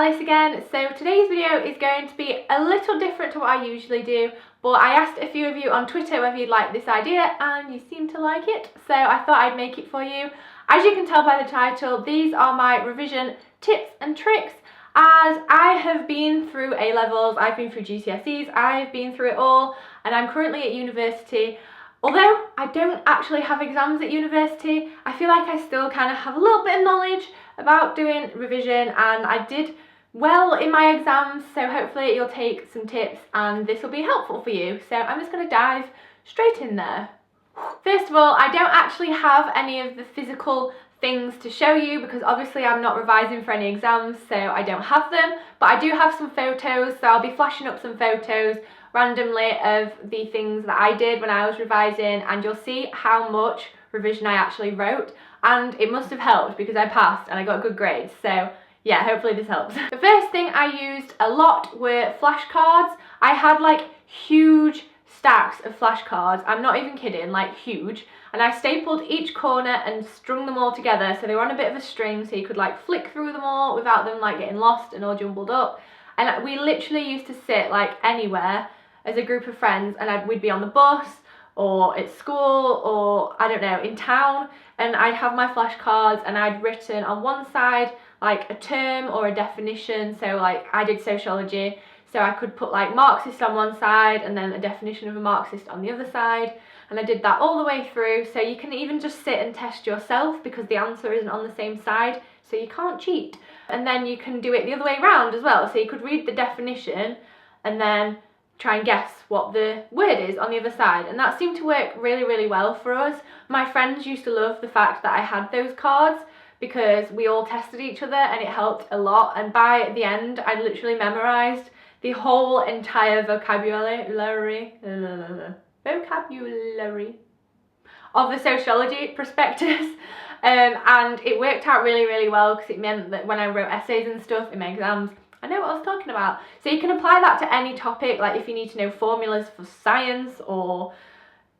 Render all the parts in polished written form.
Alice again. So today's video is going to be a little different to what I usually do, but I asked a few of you on Twitter whether you'd like this idea and you seem to like it, so I thought I'd make it for you. As you can tell by the title, these are my revision tips and tricks, as I have been through A-levels, I've been through GCSEs, I've been through it all, and I'm currently at university. Although I don't actually have exams at university, I feel like I still kind of have a little bit of knowledge about doing revision, and I did well in my exams, so hopefully you'll take some tips and this will be helpful for you. So I'm just going to dive straight in there. First of all, I don't actually have any of the physical things to show you because obviously I'm not revising for any exams, so I don't have them, but I do have some photos, so I'll be flashing up some photos randomly of the things that I did when I was revising, and you'll see how much revision I actually wrote, and it must have helped because I passed and I got good grades, so yeah, hopefully this helps. The first thing I used a lot were flashcards. I had like huge stacks of flashcards, I'm not even kidding, like huge, and I stapled each corner and strung them all together so they were on a bit of a string so you could like flick through them all without them like getting lost and all jumbled up. And we literally used to sit like anywhere as a group of friends, and we'd be on the bus or at school or I don't know, in town, and I'd have my flashcards and I'd written on one side like a term or a definition. So like I did sociology, so I could put like Marxist on one side and then a definition of a Marxist on the other side, and I did that all the way through. So you can even just sit and test yourself because the answer isn't on the same side, so you can't cheat. And then you can do it the other way around as well, so you could read the definition and then try and guess what the word is on the other side, and that seemed to work really well for us. My friends used to love the fact that I had those cards because we all tested each other and it helped a lot, and by the end I literally memorised the whole entire vocabulary of the sociology prospectus, and it worked out really well because it meant that when I wrote essays and stuff in my exams, I know what I was talking about. So you can apply that to any topic, like if you need to know formulas for science or,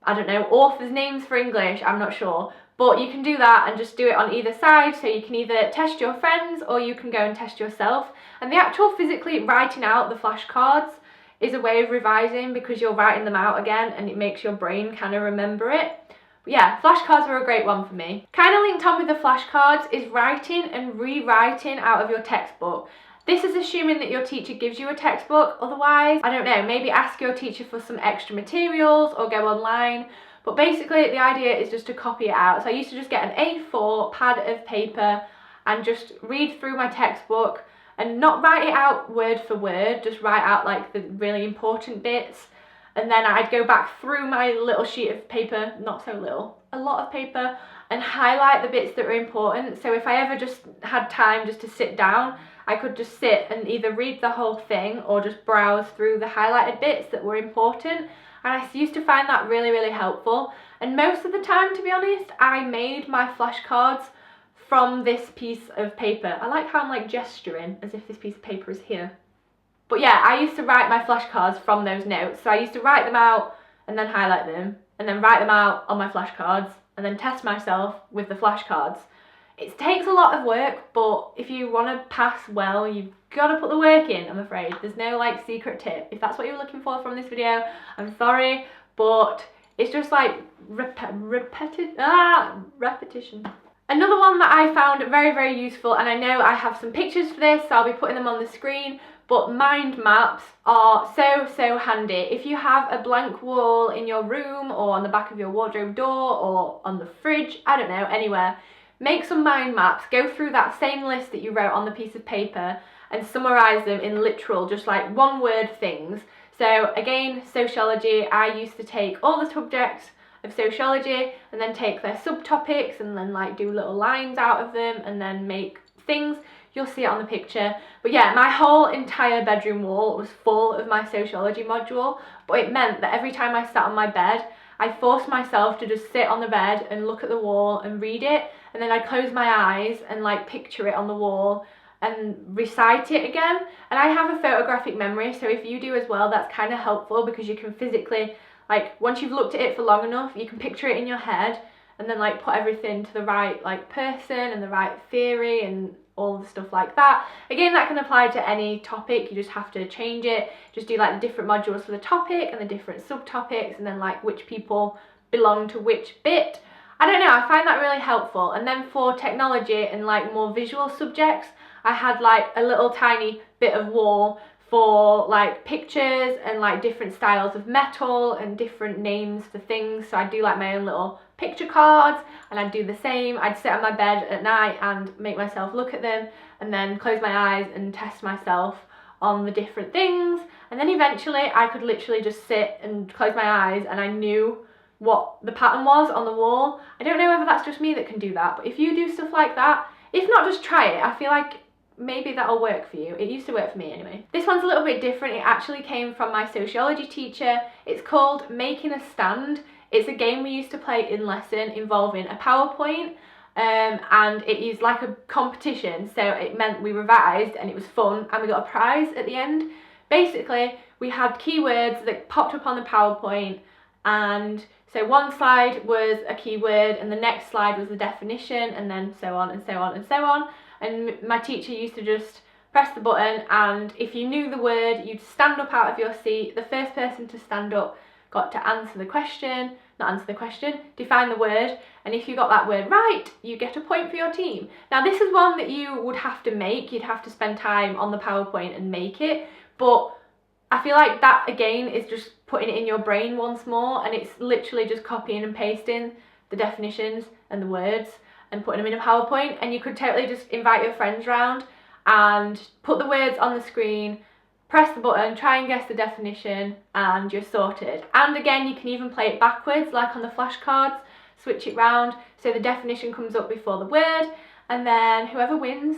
I don't know, authors' names for English, I'm not sure. But you can do that and just do it on either side, so you can either test your friends or you can go and test yourself. And the actual physically writing out the flashcards is a way of revising because you're writing them out again and it makes your brain kind of remember it. But yeah, flashcards were a great one for me. Kind of linked on with the flashcards is writing and rewriting out of your textbook. This is assuming that your teacher gives you a textbook, otherwise, I don't know, maybe ask your teacher for some extra materials or go online. But basically the idea is just to copy it out. So I used to just get an A4 pad of paper and just read through my textbook and not write it out word for word, just write out like the really important bits. And then I'd go back through my little sheet of paper, not so little, a lot of paper, and highlight the bits that were important. So if I ever just had time just to sit down, I could just sit and either read the whole thing or just browse through the highlighted bits that were important. And I used to find that really helpful. And most of the time, to be honest, I made my flashcards from this piece of paper. I like how I'm like gesturing as if this piece of paper is here. But yeah, I used to write my flashcards from those notes. So I used to write them out and then highlight them and then write them out on my flashcards and then test myself with the flashcards. It takes a lot of work, but if you want to pass well, you've got to put the work in, I'm afraid. There's no like secret tip. If that's what you're looking for from this video, I'm sorry, but it's just like repetition. Another one that I found very useful, and I know I have some pictures for this, so I'll be putting them on the screen, but mind maps are so handy. If you have a blank wall in your room or on the back of your wardrobe door or on the fridge, I don't know, anywhere, make some mind maps, go through that same list that you wrote on the piece of paper and summarise them in literal, just like one word things. So again, sociology, I used to take all the subjects of sociology and then take their subtopics and then like do little lines out of them and then make things. You'll see it on the picture. But yeah, my whole entire bedroom wall was full of my sociology module, but it meant that every time I sat on my bed, I forced myself to just sit on the bed and look at the wall and read it, and then I'd close my eyes and like picture it on the wall and recite it again. And I have a photographic memory, so if you do as well, that's kind of helpful because you can physically, like once you've looked at it for long enough, you can picture it in your head and then like put everything to the right like person and the right theory and all the stuff like that. Again, that can apply to any topic, you just have to change it. Just do like the different modules for the topic and the different subtopics, and then like which people belong to which bit. I don't know, I find that really helpful. And then for technology and like more visual subjects, I had like a little tiny bit of wall for like pictures and like different styles of metal and different names for things. So I'd do like my own little picture cards, and I'd do the same. I'd sit on my bed at night and make myself look at them and then close my eyes and test myself on the different things. And then eventually I could literally just sit and close my eyes and I knew what the pattern was on the wall. I don't know whether that's just me that can do that, but if you do stuff like that, if not, just try it. I feel like maybe that'll work for you. It used to work for me anyway. This one's a little bit different. It actually came from my sociology teacher. It's called Making a Stand. It's a game we used to play in lesson involving a PowerPoint, and it is like a competition, so it meant we revised and it was fun and we got a prize at the end. Basically, we had keywords that popped up on the PowerPoint, and so one slide was a keyword and the next slide was the definition, and then so on and so on and so on. And my teacher used to just press the button, and if you knew the word, you'd stand up out of your seat. The first person to stand up got to answer the question, define the word, and if you got that word right, you get a point for your team. Now this is one that you would have to make. You'd have to spend time on the PowerPoint and make it, but I feel like that again is just putting it in your brain once more, and it's literally just copying and pasting the definitions and the words and putting them in a PowerPoint. And you could totally just invite your friends round and put the words on the screen, press the button, try and guess the definition, and you're sorted. And again, you can even play it backwards, like on the flashcards, switch it round so the definition comes up before the word, and then whoever wins,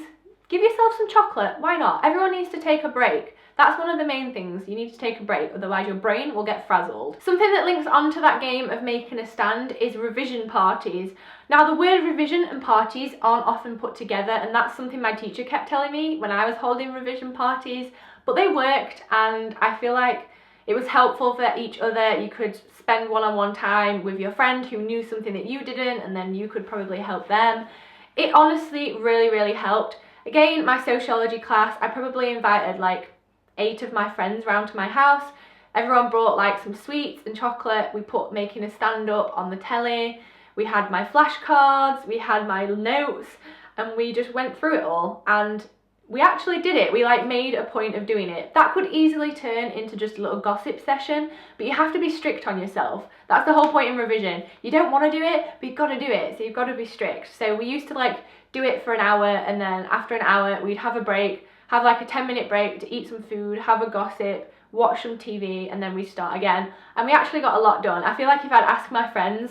give yourself some chocolate. Why not? Everyone needs to take a break. That's one of the main things. You need to take a break, otherwise your brain will get frazzled. Something that links onto that game of making a stand is revision parties. Now the word revision and parties aren't often put together, and that's something my teacher kept telling me when I was holding revision parties, but they worked, and I feel like it was helpful for each other. You could spend one-on-one time with your friend who knew something that you didn't, and then you could probably help them. It honestly really helped. Again, my sociology class, I probably invited like 8 of my friends round to my house. Everyone brought like some sweets and chocolate. We put Making a Stand up on the telly. We had my flashcards, we had my notes, and we just went through it all, and we actually did it. We like made a point of doing it. That could easily turn into just a little gossip session, but you have to be strict on yourself. That's the whole point in revision. You don't want to do it, but you've got to do it, so you've got to be strict. So we used to like do it for an hour, and then after an hour we'd have a break, have like a 10-minute break to eat some food, have a gossip, watch some TV, and then we start again. And we actually got a lot done. I feel like if I'd asked my friends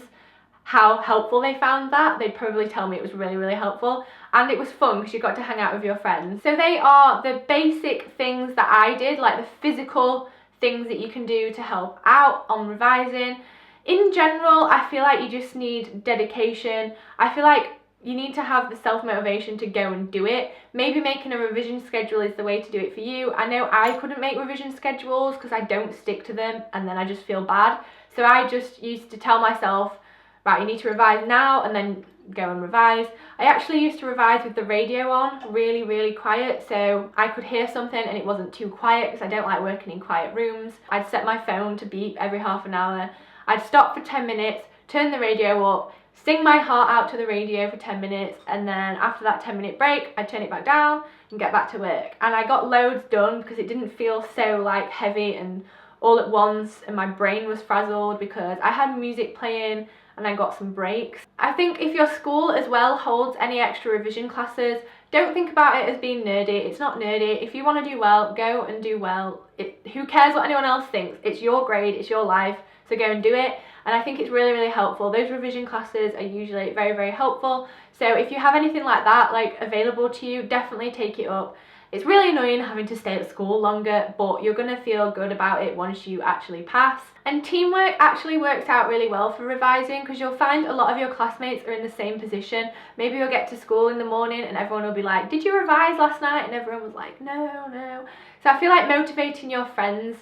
how helpful they found that, they'd probably tell me it was really helpful, and it was fun because you got to hang out with your friends. So they are the basic things that I did, like the physical things that you can do to help out on revising. In general, I feel like you just need dedication. I feel like you need to have the self-motivation to go and do it. Maybe making a revision schedule is the way to do it for you. I know I couldn't make revision schedules because I don't stick to them, and then I just feel bad. So I just used to tell myself, right, you need to revise now, and then go and revise. I actually used to revise with the radio on, really quiet, so I could hear something and it wasn't too quiet because I don't like working in quiet rooms. I'd set my phone to beep every half an hour. I'd stop for 10 minutes, turn the radio up, sing my heart out to the radio for 10 minutes, and then after that 10-minute break, I'd turn it back down and get back to work. And I got loads done because it didn't feel so like heavy and all at once, and my brain was frazzled because I had music playing and I got some breaks. I think if your school as well holds any extra revision classes, don't think about it as being nerdy. It's not nerdy. If you want to do well, go and do well. Who cares what anyone else thinks? It's your grade, it's your life, so go and do it. And I think it's really helpful. Those revision classes are usually very helpful. So if you have anything like that like available to you, definitely take it up. It's really annoying having to stay at school longer, but you're gonna feel good about it once you actually pass. And teamwork actually works out really well for revising because you'll find a lot of your classmates are in the same position. Maybe you'll get to school in the morning and everyone will be like, did you revise last night? And everyone was like, no. So I feel like motivating your friends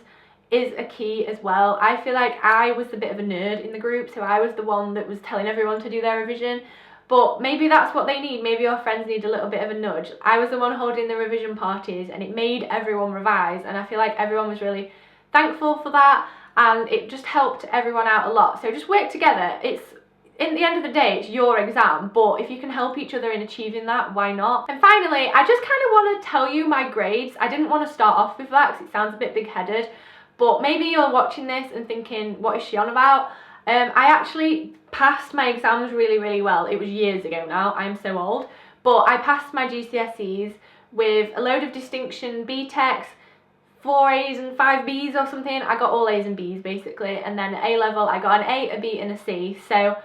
is a key as well. I feel like I was a bit of a nerd in the group, so I was the one that was telling everyone to do their revision. but maybe that's what they need. Maybe your friends need a little bit of a nudge. I was the one holding the revision parties and it made everyone revise, and I feel like everyone was really thankful for that, and it just helped everyone out a lot. So just work together. It's, in the end of the day, it's your exam, but if you can help each other in achieving that, why not? And finally, I just kind of want to tell you my grades. I didn't want to start off with that because it sounds a bit big-headed, but maybe you're watching this and thinking, what is she on about? I actually passed my exams really, really well. It was years ago now, I'm so old, but I passed my GCSEs with a load of distinction, B-Techs, 4 A's and 5 B's or something. I got all A's and B's basically, and then at A-level I got an A, a B and a C. So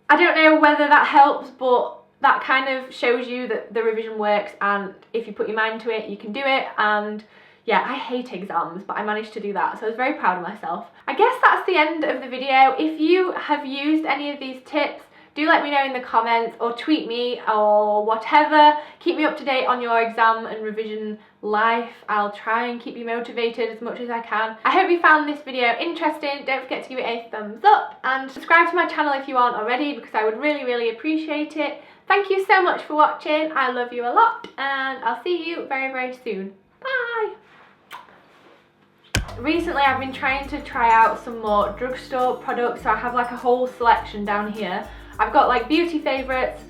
I don't know whether that helps, but that kind of shows you that the revision works, and if you put your mind to it, you can do it. And yeah, I hate exams, but I managed to do that, so I was very proud of myself. I guess that's the end of the video. If you have used any of these tips, do let me know in the comments or tweet me or whatever. Keep me up to date on your exam and revision life. I'll try and keep you motivated as much as I can. I hope you found this video interesting. Don't forget to give it a thumbs up and subscribe to my channel if you aren't already, because I would really, really appreciate it. Thank you so much for watching. I love you a lot, and I'll see you very, very soon. Bye! Recently I've been trying to try out some more drugstore products, so I have like a whole selection down here. I've got like beauty favourites,